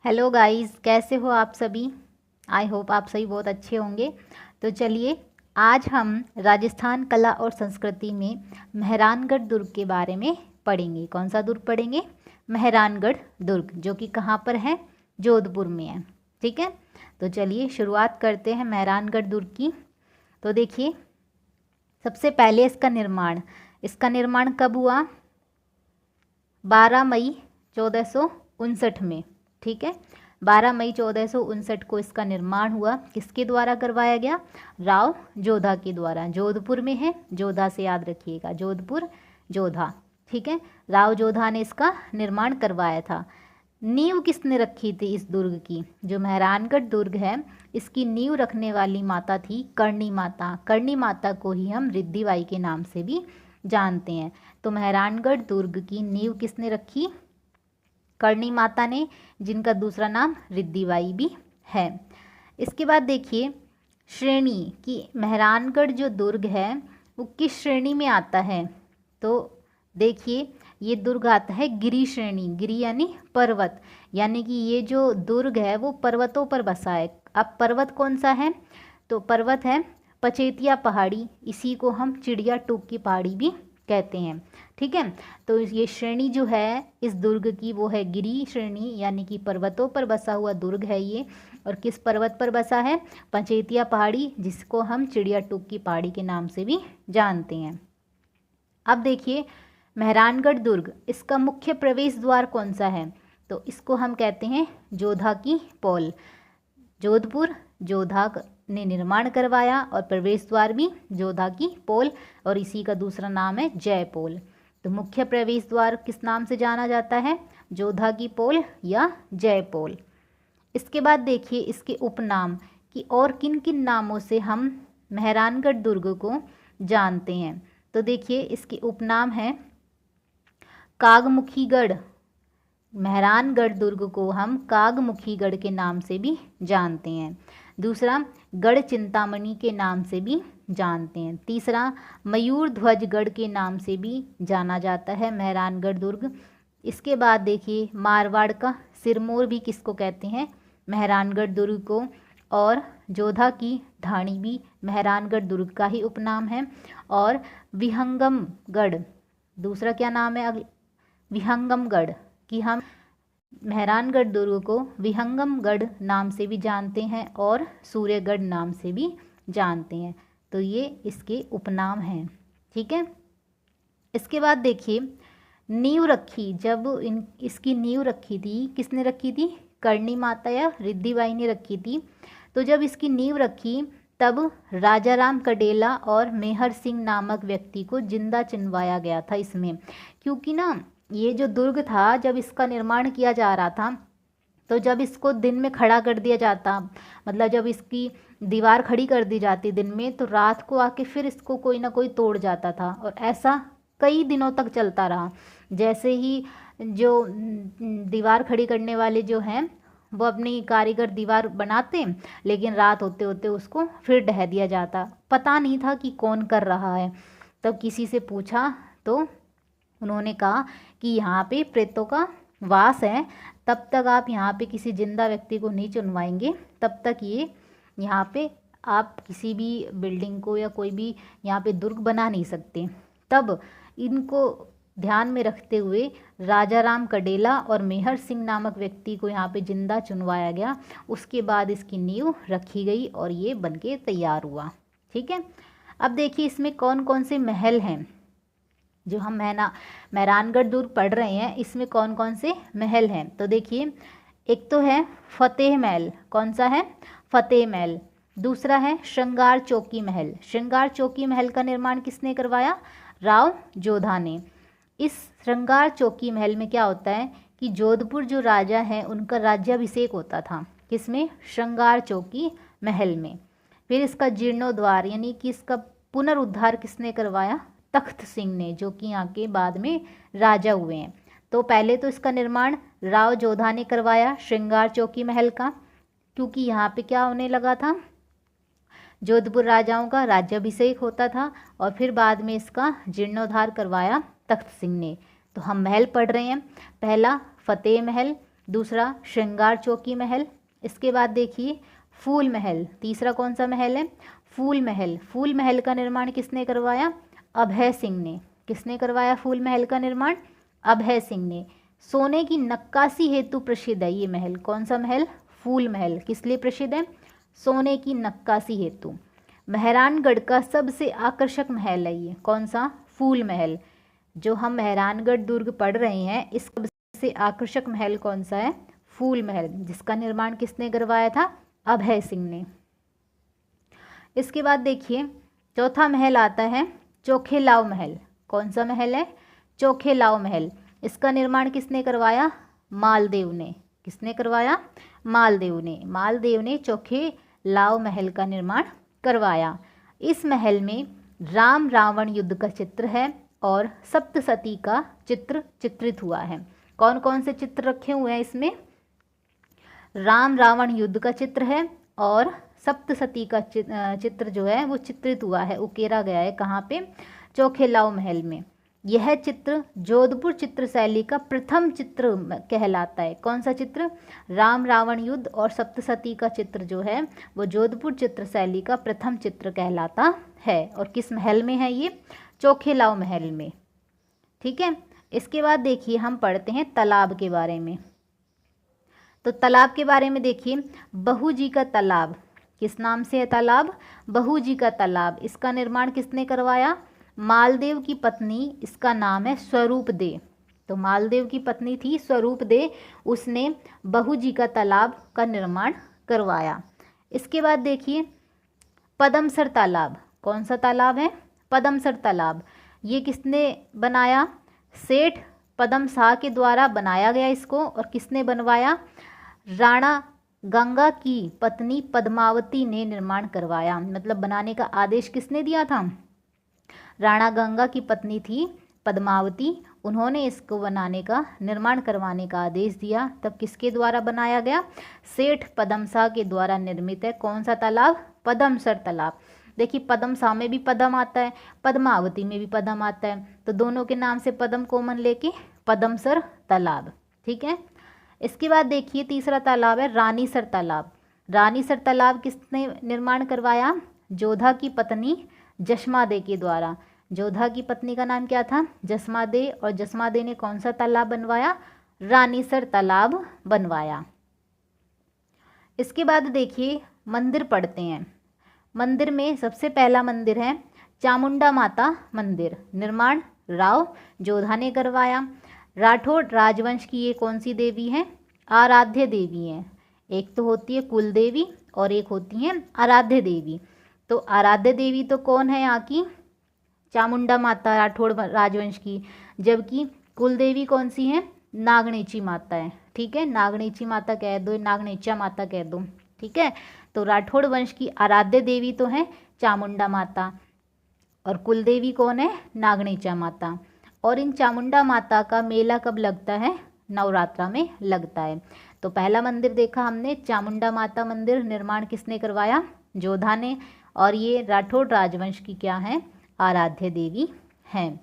Hello guys, कैसे हो आप सभी। आई होप आप सभी बहुत अच्छे होंगे। तो चलिए, आज हम राजस्थान कला और संस्कृति में मेहरानगढ़ दुर्ग के बारे में पढ़ेंगे। कौन सा दुर्ग पढ़ेंगे? मेहरानगढ़ दुर्ग, जो कि कहाँ पर है? जोधपुर में है। ठीक है, तो चलिए शुरुआत करते हैं मेहरानगढ़ दुर्ग की। तो देखिए, सबसे पहले इसका निर्माण कब हुआ? 12 मई 1459 में। ठीक है, 12 मई 1459 को इसका निर्माण हुआ। किसके द्वारा करवाया गया? राव जोधा के द्वारा। जोधपुर में है, जोधा से याद रखिएगा, जोधपुर जोधा। ठीक है, राव जोधा ने इसका निर्माण करवाया था। नींव किसने रखी थी इस दुर्ग की? जो मेहरानगढ़ दुर्ग है, इसकी नींव रखने वाली माता थी करणी माता। करणी माता को ही हम रिद्धिबाई के नाम से भी जानते हैं। तो मेहरानगढ़ दुर्ग की नींव किसने रखी? करणी माता ने, जिनका दूसरा नाम रिद्धिबाई भी है। इसके बाद देखिए, श्रेणी की मेहरानगढ़ जो दुर्ग है वो किस श्रेणी में आता है? तो देखिए, ये दुर्ग आता है गिरी श्रेणी। गिरी यानी पर्वत, यानी कि ये जो दुर्ग है वो पर्वतों पर बसा है। अब पर्वत कौन सा है? तो पर्वत है पचेतिया पहाड़ी। इसी को हम चिड़िया टूक की पहाड़ी भी कहते हैं। ठीक है, तो ये श्रेणी जो है इस दुर्ग की वो है गिरी श्रेणी, यानी कि पर्वतों पर बसा हुआ दुर्ग है ये। और किस पर्वत पर बसा है? पचेतिया पहाड़ी, जिसको हम चिड़िया टूक की पहाड़ी के नाम से भी जानते हैं। अब देखिए, मेहरानगढ़ दुर्ग, इसका मुख्य प्रवेश द्वार कौन सा है? तो इसको हम कहते हैं जोधा की पोल। जोधपुर जोधा ने निर्माण करवाया और प्रवेश द्वार भी जोधा की पोल, और इसी का दूसरा नाम है जय पोल। तो मुख्य प्रवेश द्वार किस नाम से जाना जाता है? जोधा की पोल या जय पोल। इसके बाद देखिए, इसके उपनाम कि और किन किन नामों से हम मेहरानगढ़ दुर्ग को जानते हैं। तो देखिए, इसके उपनाम हैं कागमुखीगढ़। मेहरानगढ़ दुर्ग को हम कागमुखीगढ़ के नाम से भी जानते हैं। दूसरा, गढ़ चिंतामणि के नाम से भी जानते हैं। तीसरा, मयूर ध्वजगढ़ के नाम से भी जाना जाता है मेहरानगढ़ दुर्ग। इसके बाद देखिए, मारवाड़ का सिरमौर भी किसको कहते हैं? मेहरानगढ़ दुर्ग को। और जोधा की ढाणी भी मेहरानगढ़ दुर्ग का ही उपनाम है। और विहंगमगढ़, दूसरा क्या नाम है? विहंगमगढ़, कि हम मेहरानगढ़ दुर्ग को विहंगमगढ़ नाम से भी जानते हैं और सूर्यगढ़ नाम से भी जानते हैं। तो ये इसके उपनाम हैं। ठीक है, इसके बाद देखिए, नींव रखी, जब इसकी नींव रखी थी, किसने रखी थी? करणी माता या रिद्धिबाई ने रखी थी। तो जब इसकी नींव रखी, तब राजाराम कडेला और मेहर सिंह नामक व्यक्ति को जिंदा चिनवाया गया था इसमें। क्योंकि ना, ये जो दुर्ग था, जब इसका निर्माण किया जा रहा था, तो जब इसको दिन में खड़ा कर दिया जाता, मतलब जब इसकी दीवार खड़ी कर दी जाती दिन में, तो रात को आके फिर इसको कोई ना कोई तोड़ जाता था। और ऐसा कई दिनों तक चलता रहा। जैसे ही जो दीवार खड़ी करने वाले जो हैं, वो अपनी कारीगर दीवार बनाते, लेकिन रात होते होते उसको फिर ढह दिया जाता। पता नहीं था कि कौन कर रहा है। तब किसी से पूछा तो उन्होंने कहा कि यहाँ पे प्रेतों का वास है, तब तक आप यहाँ पे किसी जिंदा व्यक्ति को नहीं चुनवाएंगे, तब तक ये यहाँ पे आप किसी भी बिल्डिंग को या कोई भी यहाँ पे दुर्ग बना नहीं सकते। तब इनको ध्यान में रखते हुए राजाराम कडेला और मेहर सिंह नामक व्यक्ति को यहाँ पे जिंदा चुनवाया गया। उसके बाद इसकी नींव रखी गई और ये बनके तैयार हुआ। ठीक है, अब देखिए, इसमें कौन कौन से महल हैं। जो हम मेहरानगढ़ दुर्ग पढ़ रहे हैं, इसमें कौन कौन से महल हैं। तो देखिए, एक तो है फतेह महल। कौन सा है? फतेह महल। दूसरा है श्रृंगार चौकी महल। श्रृंगार चौकी महल का निर्माण किसने करवाया? राव जोधा ने। इस श्रृंगार चौकी महल में क्या होता है कि जोधपुर जो राजा हैं, उनका राज्याभिषेक होता था। किसमें? श्रृंगार चौकी महल में। फिर इसका जीर्णोद्धार, यानी कि इसका पुनरुद्धार किसने करवाया? तख्त सिंह ने, जो कि यहाँ के बाद में राजा हुए हैं। तो पहले तो इसका निर्माण राव जोधा ने करवाया श्रृंगार चौकी महल का, क्योंकि यहाँ पे क्या होने लगा था? जोधपुर राजाओं का राज्याभिषेक होता था। और फिर बाद में इसका जीर्णोद्धार करवाया तख्त सिंह ने। तो हम महल पढ़ रहे हैं। पहला फतेह महल, दूसरा श्रृंगार चौकी महल। इसके बाद देखिए फूल महल, तीसरा कौन सा महल है, फूल महल। फूल महल का निर्माण किसने करवाया, अभय सिंह ने। किसने करवाया फूल महल का निर्माण, अभय सिंह ने। सोने की नक्काशी हेतु प्रसिद्ध है ये महल, कौन सा महल, फूल महल। किस लिए प्रसिद्ध है, सोने की नक्काशी हेतु। मेहरानगढ़ का सबसे आकर्षक महल है ये, कौन सा, फूल महल। जो हम मेहरानगढ़ दुर्ग पढ़ रहे हैं, इस सबसे आकर्षक महल कौन सा है, फूल महल, जिसका निर्माण किसने करवाया था, अभय सिंह ने। इसके बाद देखिए चौथा महल आता है चोखेलाव महल। कौन सा महल है, चोखेलाव महल। इसका निर्माण किसने करवाया, मालदेव ने। किसने करवाया, मालदेव ने। मालदेव ने चोखेलाव महल का निर्माण करवाया। इस महल में राम रावण युद्ध का चित्र है और सप्तसती का चित्र चित्रित हुआ है। कौन कौन से चित्र रखे हुए हैं इसमें, राम रावण युद्ध का चित्र है और सप्तसती का चित्र जो है वो चित्रित हुआ है, उकेरा गया है। कहाँ पे, चोखेलाव महल में। यह चित्र जोधपुर चित्र शैली का प्रथम चित्र कहलाता है। कौन सा चित्र, राम रावण युद्ध और सप्तसती का चित्र जो है वो जोधपुर चित्र शैली का प्रथम चित्र कहलाता है। और किस महल में है ये, चोखेलाव महल में। ठीक है। इसके बाद देखिए हम पढ़ते हैं तालाब के बारे में। तो तालाब के बारे में देखिए, बहू जी का तालाब, किस नाम से है तालाब, बहू जी का तालाब। इसका निर्माण किसने करवाया, मालदेव की पत्नी, इसका नाम है स्वरूप दे। तो मालदेव की पत्नी थी स्वरूप दे, उसने बहू जी का तालाब का निर्माण करवाया। इसके बाद देखिए पदमसर तालाब। कौन सा तालाब है, पदमसर तालाब। ये किसने बनाया, सेठ पदम शाह के द्वारा बनाया गया इसको। और किसने बनवाया, राणा गंगा की पत्नी पद्मावती ने निर्माण करवाया। मतलब बनाने का आदेश किसने दिया था, राणा गंगा की पत्नी थी पद्मावती, उन्होंने इसको बनाने का, निर्माण करवाने का आदेश दिया। तब किसके द्वारा बनाया गया, सेठ पदमशाह के द्वारा निर्मित है। कौन सा तालाब, पदमसर तालाब। देखिए पदमशाह में भी पदम आता है, पद्मावती में भी पदम आता है, तो दोनों के नाम से पदम कॉमन लेके पदमसर तालाब। ठीक है। इसके बाद देखिए तीसरा तालाब है रानीसर तालाब। रानीसर तालाब किसने निर्माण करवाया, जोधा की पत्नी जसमादे के द्वारा। जोधा की पत्नी का नाम क्या था, जसमादे, और जसमादे ने कौन सा तालाब बनवाया, रानीसर तालाब बनवाया। इसके बाद देखिए मंदिर पढ़ते हैं। मंदिर में सबसे पहला मंदिर है चामुंडा माता मंदिर। निर्माण राव जोधा ने करवाया। राठौड़ राजवंश की ये कौन सी देवी है, आराध्य देवी हैं। एक तो होती है कुल देवी और एक होती है आराध्य देवी। तो आराध्य देवी तो कौन है यहाँ की, चामुंडा माता राठौड़ राजवंश की, जबकि कुल देवी कौन सी है, नागणेची माता है। ठीक है, नागणेची माता कह दो, नागणेचा माता कह दो। ठीक है। तो राठौड़ वंश की आराध्य देवी तो है चामुंडा माता, और कुल देवी कौन है, नागणेचा माता। और इन चामुंडा माता का मेला कब लगता है, नवरात्रा में लगता है। तो पहला मंदिर देखा हमने चामुंडा माता मंदिर, निर्माण किसने करवाया, जोधा ने, और ये राठौड़ राजवंश की क्या है, आराध्य देवी हैं।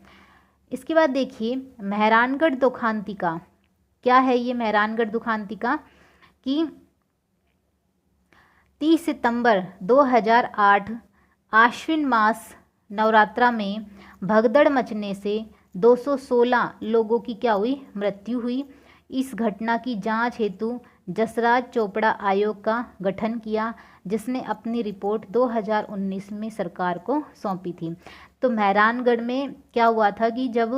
इसके बाद देखिए मेहरानगढ़ दुखांतिका। क्या है ये मेहरानगढ़ दुखांतिका, कि 30 सितंबर 2008 आश्विन मास नवरात्रा में भगदड़ मचने से 216 लोगों की क्या हुई, मृत्यु हुई। इस घटना की जांच हेतु जसराज चोपड़ा आयोग का गठन किया, जिसने अपनी रिपोर्ट 2019 में सरकार को सौंपी थी। तो मेहरानगढ़ में क्या हुआ था कि जब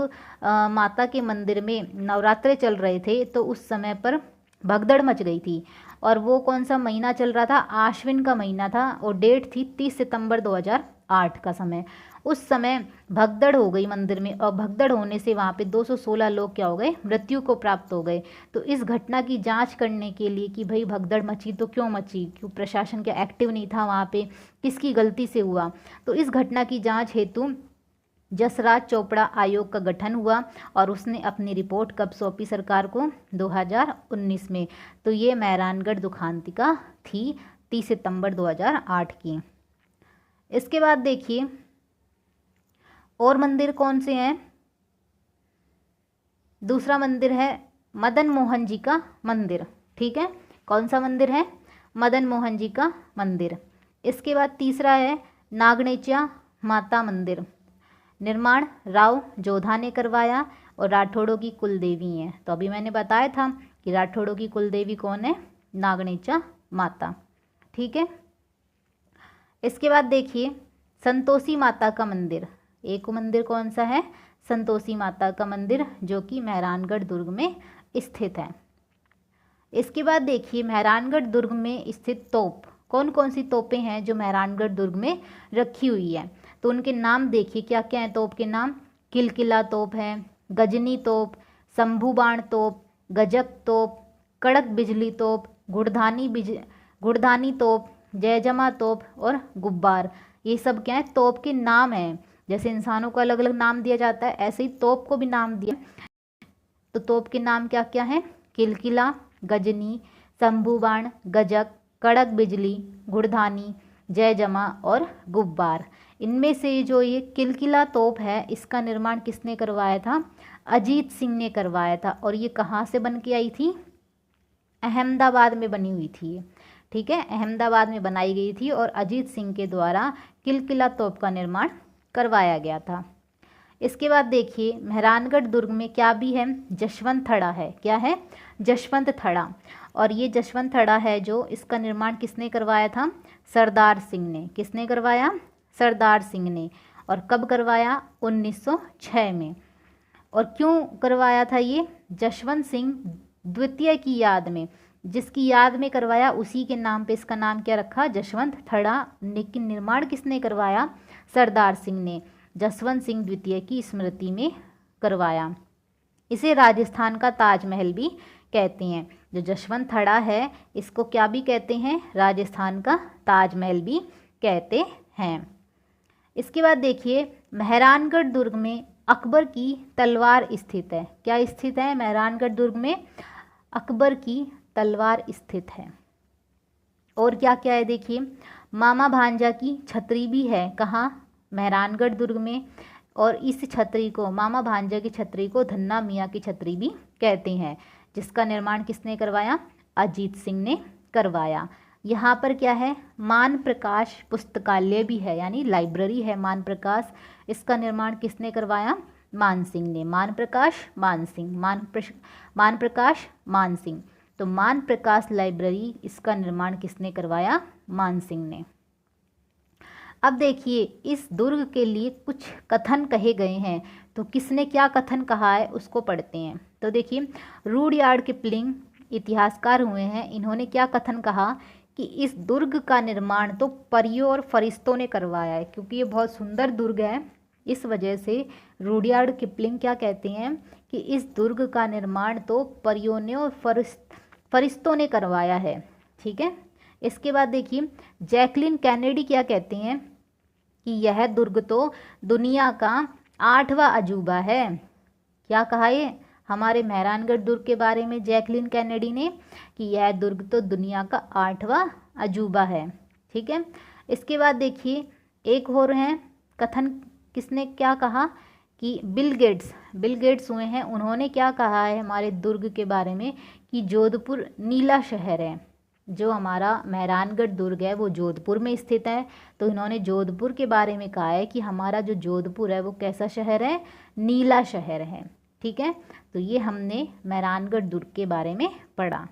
माता के मंदिर में नवरात्रे चल रहे थे तो उस समय पर भगदड़ मच गई थी। और वो कौन सा महीना चल रहा था, आश्विन का महीना था, और डेट थी 30 सितंबर 2008 का समय। उस समय भगदड़ हो गई मंदिर में, और भगदड़ होने से वहाँ पे 216 लोग क्या हो गए, मृत्यु को प्राप्त हो गए। तो इस घटना की जांच करने के लिए कि भाई भगदड़ मची तो क्यों मची, क्यों प्रशासन क्या एक्टिव नहीं था वहाँ पे, किसकी गलती से हुआ, तो इस घटना की जांच हेतु जसराज चोपड़ा आयोग का गठन हुआ, और उसने अपनी रिपोर्ट कब सौंपी सरकार को, 2019 में। तो ये मेहरानगढ़ दुखांतिका थी 30 सितंबर 2008 की। इसके बाद देखिए और मंदिर कौन से हैं, दूसरा मंदिर है मदन मोहन जी का मंदिर। ठीक है, कौन सा मंदिर है? मदन मोहन जी का मंदिर। इसके बाद तीसरा है नागणेच्या माता मंदिर। निर्माण राव जोधा ने करवाया और राठौड़ों की कुल देवी हैं। तो अभी मैंने बताया था कि राठौड़ों की कुल देवी कौन है? नागणेच्या माता। ठीक है, इसके बाद देखिए संतोषी माता का मंदिर। एक मंदिर कौन सा है? संतोषी माता का मंदिर, जो कि मेहरानगढ़ दुर्ग में स्थित है। इसके बाद देखिए मेहरानगढ़ दुर्ग में स्थित तोप, कौन कौन सी तोपें हैं जो मेहरानगढ़ दुर्ग में रखी हुई है। तो उनके नाम देखिए क्या क्या हैं तोप के नाम। किलकिला तोप है, गजनी तोप, शंभू बाण तोप, गजक तोप, कड़क बिजली तोप, गुड़धानी तोप, जयजमा तोप और गुब्बार। ये सब क्या है? तोप के नाम हैं। जैसे इंसानों को अलग अलग नाम दिया जाता है, ऐसे ही तोप को भी नाम दिया। तो तोप के नाम क्या क्या हैं? किलकिला, गजनी, शंभू बाण, गजक, कड़क बिजली, गुड़धानी, जयजमा और गुब्बार। इनमें से जो ये किलकिला तोप है, इसका निर्माण किसने करवाया था? अजीत सिंह ने करवाया था। और ये कहाँ से बन के आई थी? अहमदाबाद में बनी हुई थी। ठीक है, अहमदाबाद में बनाई गई थी और अजीत सिंह के द्वारा किलकिला तोप का निर्माण करवाया गया था। इसके बाद देखिए मेहरानगढ़ दुर्ग में क्या भी है? जशवंत थड़ा है। क्या है? जशवंत थड़ा। और ये जशवंत थड़ा है जो, इसका निर्माण किसने करवाया था? सरदार सिंह ने। किसने करवाया? सरदार सिंह ने। और कब करवाया? 1906 में। और क्यों करवाया था ये? जशवंत सिंह द्वितीय की याद में, जिसकी याद में करवाया, उसी के नाम पे इसका नाम क्या रखा? जशवंत थड़ा। लेकिन निर्माण किसने करवाया? सरदार सिंह ने। जसवंत सिंह द्वितीय की स्मृति में करवाया। इसे राजस्थान का ताजमहल भी कहते हैं। जो जशवंत थड़ा है, इसको क्या भी कहते हैं? राजस्थान का ताजमहल भी कहते हैं। इसके बाद देखिए मेहरानगढ़ दुर्ग में अकबर की तलवार स्थित है। क्या स्थित है? मेहरानगढ़ दुर्ग में अकबर की तलवार स्थित है। और क्या क्या है देखिए, मामा भांजा की छतरी भी है। कहाँ? मेहरानगढ़ दुर्ग में। और इस छतरी को, मामा भांजा की छतरी को धन्ना मियाँ की छतरी भी कहते हैं, जिसका निर्माण किसने करवाया? अजीत सिंह ने करवाया। यहाँ पर क्या है? मान प्रकाश पुस्तकालय भी है, यानी लाइब्रेरी है मान प्रकाश। इसका निर्माण किसने करवाया? मान सिंह ने। मान प्रकाश, मान सिंह, मान प्रकाश, मान सिंह। तो मान प्रकाश लाइब्रेरी, इसका निर्माण किसने करवाया? मान सिंह ने। अब देखिए इस दुर्ग के लिए कुछ कथन कहे गए हैं। तो किसने क्या कथन कहा है उसको पढ़ते हैं। तो देखिए रूडयार्ड किपलिंग इतिहासकार हुए हैं, इन्होंने क्या कथन कहा कि इस दुर्ग का निर्माण तो परियों और फरिश्तों ने करवाया है, क्योंकि ये बहुत सुंदर दुर्ग है। इस वजह से रूडयार्ड किपलिंग क्या कहते हैं कि इस दुर्ग का निर्माण तो परियों ने और फरिश्तों ने करवाया है। ठीक है, इसके बाद देखिए जैकलिन कैनेडी क्या कहते हैं कि यह दुर्ग तो दुनिया का 8वां अजूबा है। क्या कहा ये हमारे मेहरानगढ़ दुर्ग के बारे में जैकलिन कैनेडी ने कि यह दुर्ग तो दुनिया का 8वां अजूबा है। ठीक है, इसके बाद देखिए एक और हैं कथन, किसने क्या कहा कि बिल गेट्स हुए हैं, उन्होंने क्या कहा है हमारे दुर्ग के बारे में कि जोधपुर नीला शहर है। जो हमारा मेहरानगढ़ दुर्ग है वो जोधपुर में स्थित है। तो इन्होंने जोधपुर के बारे में कहा है कि हमारा जो जोधपुर है वो कैसा शहर है? नीला शहर है। ठीक है, तो ये हमने मेहरानगढ़ दुर्ग के बारे में पढ़ा।